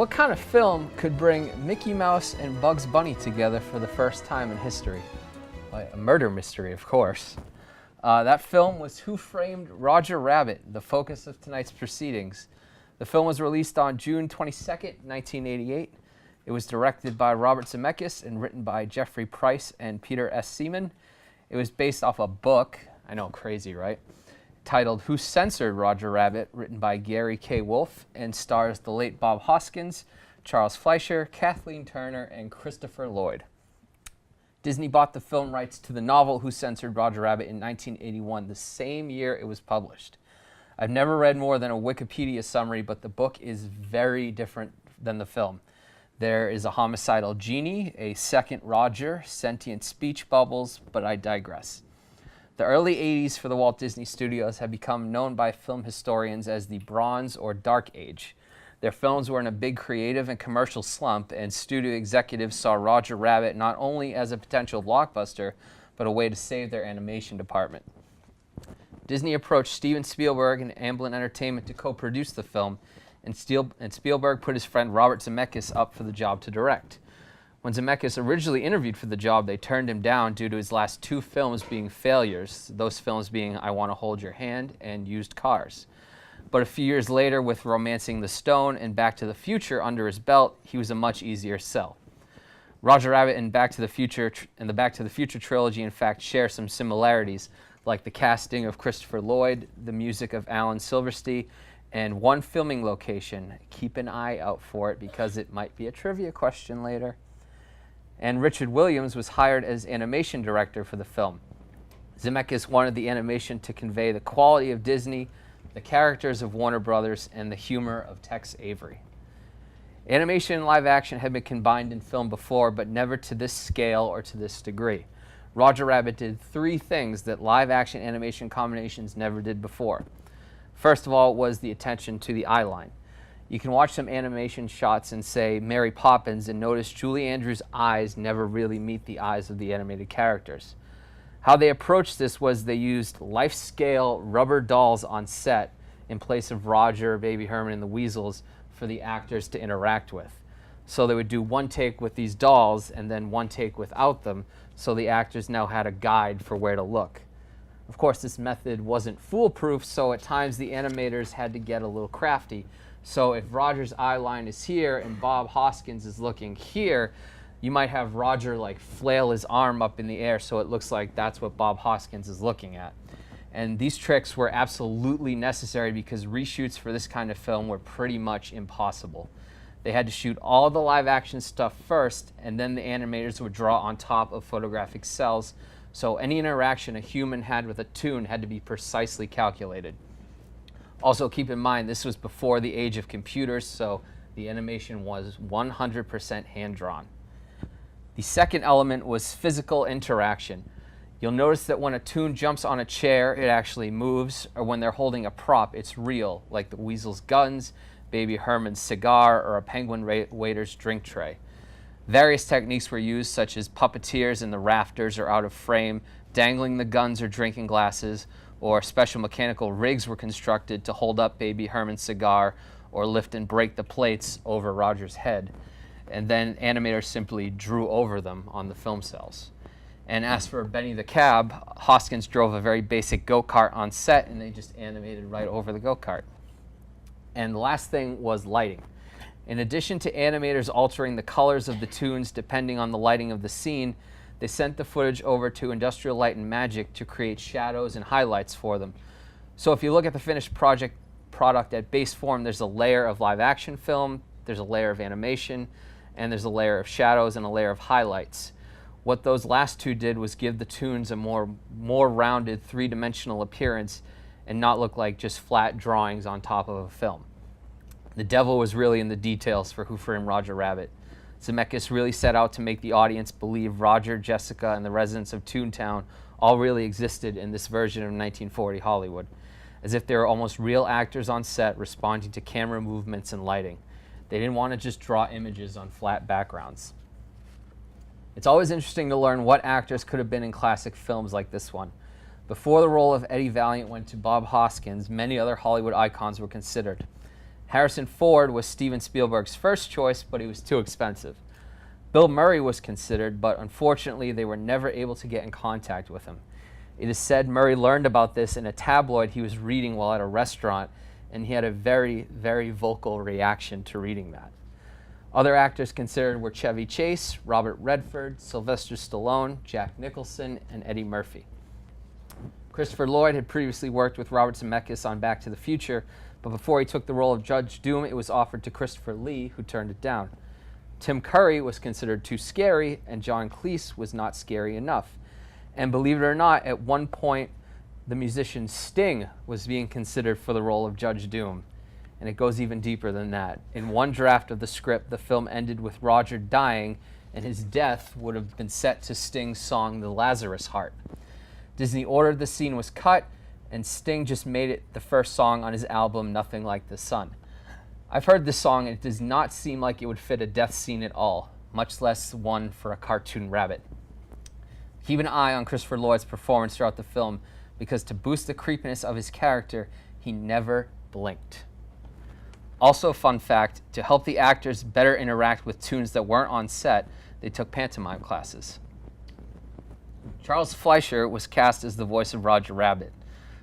What kind of film could bring Mickey Mouse and Bugs Bunny together for the first time in history? Well, a murder mystery, of course. That film was Who Framed Roger Rabbit, the focus of tonight's proceedings. The film was released on June 22nd, 1988. It was directed by Robert Zemeckis and written by Jeffrey Price and Peter S. Seaman. It was based off a book, I know, crazy, right? Titled Who Censored Roger Rabbit, written by Gary K. Wolfe, and stars the late Bob Hoskins, Charles Fleischer, Kathleen Turner, and Christopher Lloyd. Disney bought the film rights to the novel Who Censored Roger Rabbit in 1981, the same year it was published. I've never read more than a Wikipedia summary, but the book is very different than the film. There is a homicidal genie, a second Roger, sentient speech bubbles, but I digress. The early 80s for the Walt Disney Studios have become known by film historians as the Bronze or Dark Age. Their films were in a big creative and commercial slump, and studio executives saw Roger Rabbit not only as a potential blockbuster, but a way to save their animation department. Disney approached Steven Spielberg and Amblin Entertainment to co-produce the film, and Spielberg put his friend Robert Zemeckis up for the job to direct. When Zemeckis originally interviewed for the job, they turned him down due to his last two films being failures, those films being I Want to Hold Your Hand and Used Cars. But a few years later, with Romancing the Stone and Back to the Future under his belt, he was a much easier sell. Roger Rabbit and the Back to the Future trilogy, in fact, share some similarities, like the casting of Christopher Lloyd, the music of Alan Silverstein, and one filming location. Keep an eye out for it because it might be a trivia question later. And Richard Williams was hired as animation director for the film. Zemeckis wanted the animation to convey the quality of Disney, the characters of Warner Brothers, and the humor of Tex Avery. Animation and live action had been combined in film before, but never to this scale or to this degree. Roger Rabbit did three things that live action animation combinations never did before. First of all was the attention to the eye line. You can watch some animation shots and say Mary Poppins and notice Julie Andrews' eyes never really meet the eyes of the animated characters. How they approached this was they used life-scale rubber dolls on set in place of Roger, Baby Herman, and the Weasels for the actors to interact with. So they would do one take with these dolls and then one take without them, so the actors now had a guide for where to look. Of course, this method wasn't foolproof, so at times the animators had to get a little crafty. So if Roger's eye line is here and Bob Hoskins is looking here, you might have Roger like flail his arm up in the air so it looks like that's what Bob Hoskins is looking at. And these tricks were absolutely necessary because reshoots for this kind of film were pretty much impossible. They had to shoot all the live action stuff first, and then the animators would draw on top of photographic cells, so any interaction a human had with a toon had to be precisely calculated. Also, keep in mind, this was before the age of computers, so the animation was 100% hand-drawn. The second element was physical interaction. You'll notice that when a toon jumps on a chair, it actually moves, or when they're holding a prop, it's real, like the Weasel's guns, Baby Herman's cigar, or a penguin waiter's drink tray. Various techniques were used, such as puppeteers in the rafters or out of frame, dangling the guns or drinking glasses, or special mechanical rigs were constructed to hold up Baby Herman's cigar or lift and break the plates over Roger's head. And then animators simply drew over them on the film cells. And as for Benny the Cab, Hoskins drove a very basic go-kart on set, and they just animated right over the go-kart. And the last thing was lighting. In addition to animators altering the colors of the toons depending on the lighting of the scene, they sent the footage over to Industrial Light and Magic to create shadows and highlights for them. So if you look at the finished product at base form, there's a layer of live action film, there's a layer of animation, and there's a layer of shadows and a layer of highlights. What those last two did was give the toons a more rounded three-dimensional appearance and not look like just flat drawings on top of a film. The devil was really in the details for Who Framed Roger Rabbit. Zemeckis really set out to make the audience believe Roger, Jessica, and the residents of Toontown all really existed in this version of 1940 Hollywood, as if they were almost real actors on set responding to camera movements and lighting. They didn't want to just draw images on flat backgrounds. It's always interesting to learn what actors could have been in classic films like this one. Before the role of Eddie Valiant went to Bob Hoskins, many other Hollywood icons were considered. Harrison Ford was Steven Spielberg's first choice, but he was too expensive. Bill Murray was considered, but unfortunately they were never able to get in contact with him. It is said Murray learned about this in a tabloid he was reading while at a restaurant, and he had a very, very vocal reaction to reading that. Other actors considered were Chevy Chase, Robert Redford, Sylvester Stallone, Jack Nicholson, and Eddie Murphy. Christopher Lloyd had previously worked with Robert Zemeckis on Back to the Future, but before he took the role of Judge Doom, it was offered to Christopher Lee, who turned it down. Tim Curry was considered too scary, and John Cleese was not scary enough. And believe it or not, at one point, the musician Sting was being considered for the role of Judge Doom. And it goes even deeper than that. In one draft of the script, the film ended with Roger dying, and his death would have been set to Sting's song, The Lazarus Heart. Disney ordered the scene was cut, and Sting just made it the first song on his album, Nothing Like the Sun. I've heard this song, and it does not seem like it would fit a death scene at all, much less one for a cartoon rabbit. Keep an eye on Christopher Lloyd's performance throughout the film, because to boost the creepiness of his character, he never blinked. Also, fun fact, to help the actors better interact with tunes that weren't on set, they took pantomime classes. Charles Fleischer was cast as the voice of Roger Rabbit.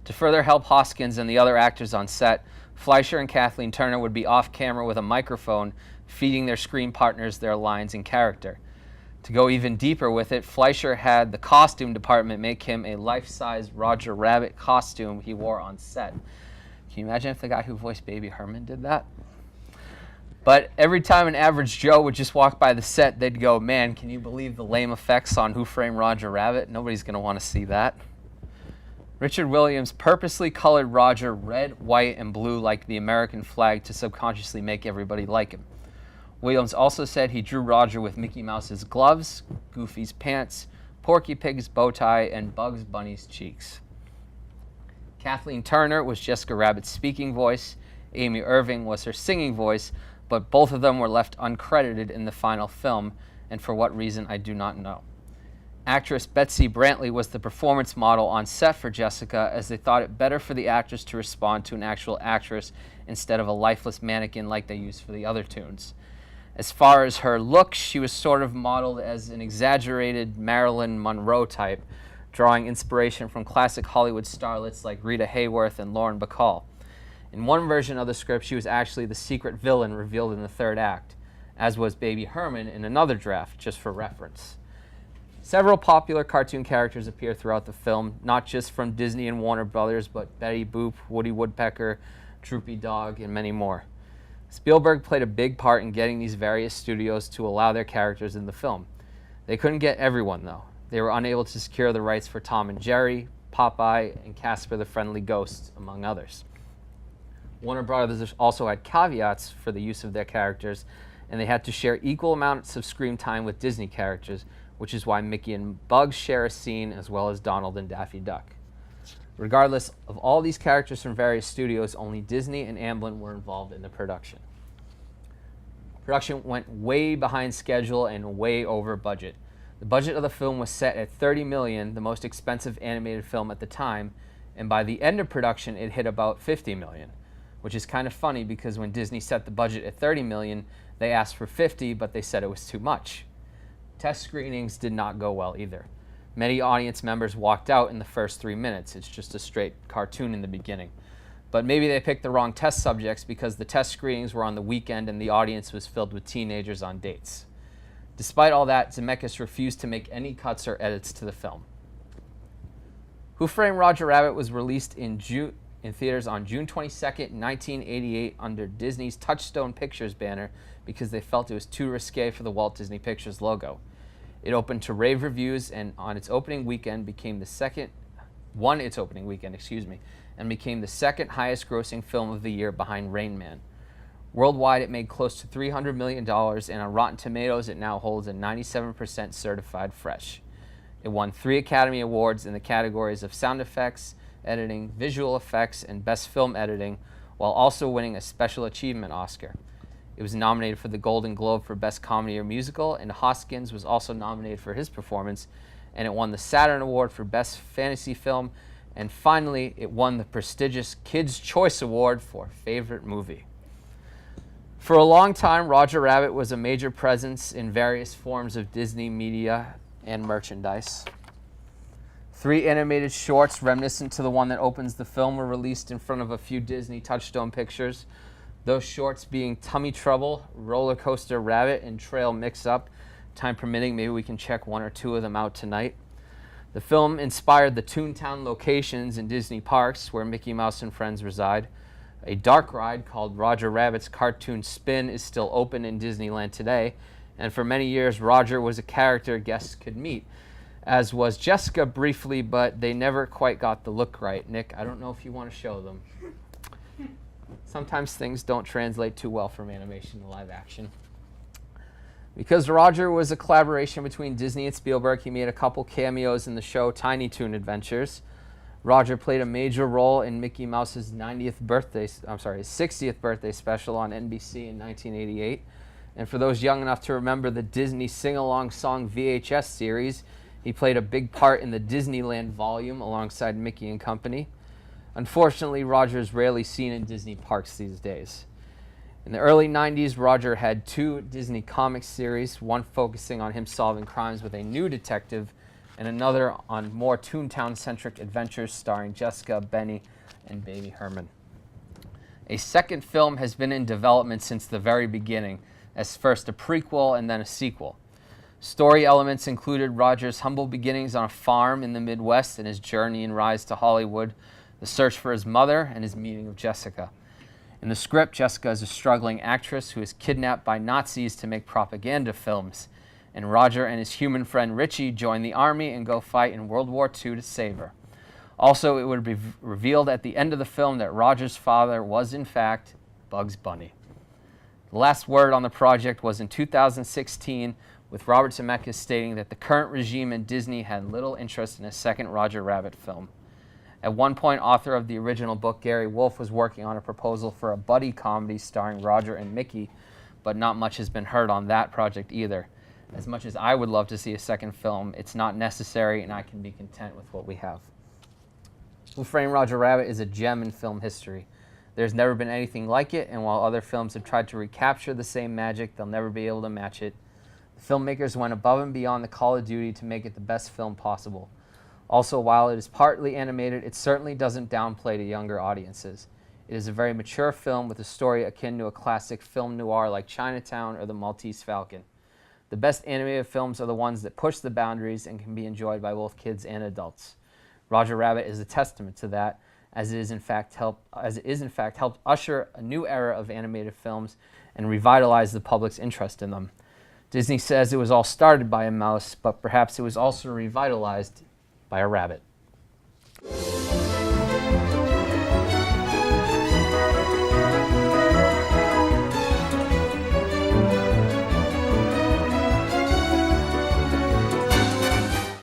To further help Hoskins and the other actors on set, Fleischer and Kathleen Turner would be off camera with a microphone, feeding their screen partners their lines in character. To go even deeper with it, Fleischer had the costume department make him a life-size Roger Rabbit costume he wore on set. Can you imagine if the guy who voiced Baby Herman did that? But every time an average Joe would just walk by the set, they'd go, "Man, can you believe the lame effects on Who Framed Roger Rabbit? Nobody's going to want to see that." Richard Williams purposely colored Roger red, white, and blue like the American flag to subconsciously make everybody like him. Williams also said he drew Roger with Mickey Mouse's gloves, Goofy's pants, Porky Pig's bow tie, and Bugs Bunny's cheeks. Kathleen Turner was Jessica Rabbit's speaking voice, Amy Irving was her singing voice, but both of them were left uncredited in the final film, and for what reason I do not know. Actress Betsy Brantley was the performance model on set for Jessica, as they thought it better for the actress to respond to an actual actress instead of a lifeless mannequin like they used for the other tunes. As far as her look, she was sort of modeled as an exaggerated Marilyn Monroe type, drawing inspiration from classic Hollywood starlets like Rita Hayworth and Lauren Bacall. In one version of the script, she was actually the secret villain revealed in the third act, as was Baby Herman in another draft, just for reference. Several popular cartoon characters appear throughout the film, not just from Disney and Warner Brothers, but Betty Boop, Woody Woodpecker, Droopy Dog, and many more. Spielberg played a big part in getting these various studios to allow their characters in the film. They couldn't get everyone, though. They were unable to secure the rights for Tom and Jerry, Popeye, and Casper the Friendly Ghost, among others. Warner Brothers also had caveats for the use of their characters, and they had to share equal amounts of screen time with Disney characters, which is why Mickey and Bugs share a scene, as well as Donald and Daffy Duck. Regardless of all these characters from various studios, only Disney and Amblin were involved in the production. Production went way behind schedule and way over budget. The budget of the film was set at $30 million, the most expensive animated film at the time, and by the end of production it hit about $50 million, which is kind of funny because when Disney set the budget at $30 million, they asked for $50, but they said it was too much. Test screenings did not go well either. Many audience members walked out in the first 3 minutes. It's just a straight cartoon in the beginning. But maybe they picked the wrong test subjects because the test screenings were on the weekend and the audience was filled with teenagers on dates. Despite all that, Zemeckis refused to make any cuts or edits to the film. Who Framed Roger Rabbit was released in theaters on June 22nd, 1988 under Disney's Touchstone Pictures banner because they felt it was too risque for the Walt Disney Pictures logo. It opened to rave reviews and on its opening weekend won its opening weekend, and became the second highest grossing film of the year behind Rain Man. Worldwide, it made close to $300 million, and on Rotten Tomatoes, it now holds a 97% certified fresh. It won 3 Academy Awards in the categories of sound effects, editing, visual effects, and best film editing, while also winning a Special Achievement Oscar. It was nominated for the Golden Globe for Best Comedy or Musical, and Hoskins was also nominated for his performance, and it won the Saturn Award for Best Fantasy Film, and finally, it won the prestigious Kids' Choice Award for Favorite Movie. For a long time, Roger Rabbit was a major presence in various forms of Disney media and merchandise. 3 animated shorts reminiscent to the one that opens the film were released in front of a few Disney Touchstone pictures. Those shorts being Tummy Trouble, Roller Coaster Rabbit, and Trail Mix-Up. Time permitting, maybe we can check 1 or 2 of them out tonight. The film inspired the Toontown locations in Disney parks where Mickey Mouse and friends reside. A dark ride called Roger Rabbit's Cartoon Spin is still open in Disneyland today, and for many years Roger was a character guests could meet, as was Jessica briefly, but they never quite got the look right. Nick, I don't know if you want to show them. Sometimes things don't translate too well from animation to live action. Because Roger was a collaboration between Disney and Spielberg, he made a couple cameos in the show Tiny Toon Adventures. Roger played a major role in Mickey Mouse's 60th birthday special on NBC in 1988. And for those young enough to remember the Disney Sing-Along Song VHS series, he played a big part in the Disneyland volume alongside Mickey and Company. Unfortunately, Roger is rarely seen in Disney parks these days. In the early 90s, Roger had 2 Disney comic series, one focusing on him solving crimes with a new detective, and another on more Toontown-centric adventures starring Jessica, Benny, and Baby Herman. A second film has been in development since the very beginning, as first a prequel and then a sequel. Story elements included Roger's humble beginnings on a farm in the Midwest and his journey and rise to Hollywood, the search for his mother, and his meeting of Jessica. In the script, Jessica is a struggling actress who is kidnapped by Nazis to make propaganda films, and Roger and his human friend Richie join the army and go fight in World War II to save her. Also, it would be revealed at the end of the film that Roger's father was, in fact, Bugs Bunny. The last word on the project was in 2016, with Robert Zemeckis stating that the current regime in Disney had little interest in a second Roger Rabbit film. At one point, author of the original book, Gary Wolfe, was working on a proposal for a buddy comedy starring Roger and Mickey, but not much has been heard on that project either. As much as I would love to see a second film, it's not necessary, and I can be content with what we have. Who Framed Roger Rabbit is a gem in film history. There's never been anything like it, and while other films have tried to recapture the same magic, they'll never be able to match it. The filmmakers went above and beyond the call of duty to make it the best film possible. Also, while it is partly animated, it certainly doesn't downplay to younger audiences. It is a very mature film with a story akin to a classic film noir like Chinatown or The Maltese Falcon. The best animated films are the ones that push the boundaries and can be enjoyed by both kids and adults. Roger Rabbit is a testament to that, as it is in fact helped usher a new era of animated films and revitalize the public's interest in them. Disney says it was all started by a mouse, but perhaps it was also revitalized by a rabbit.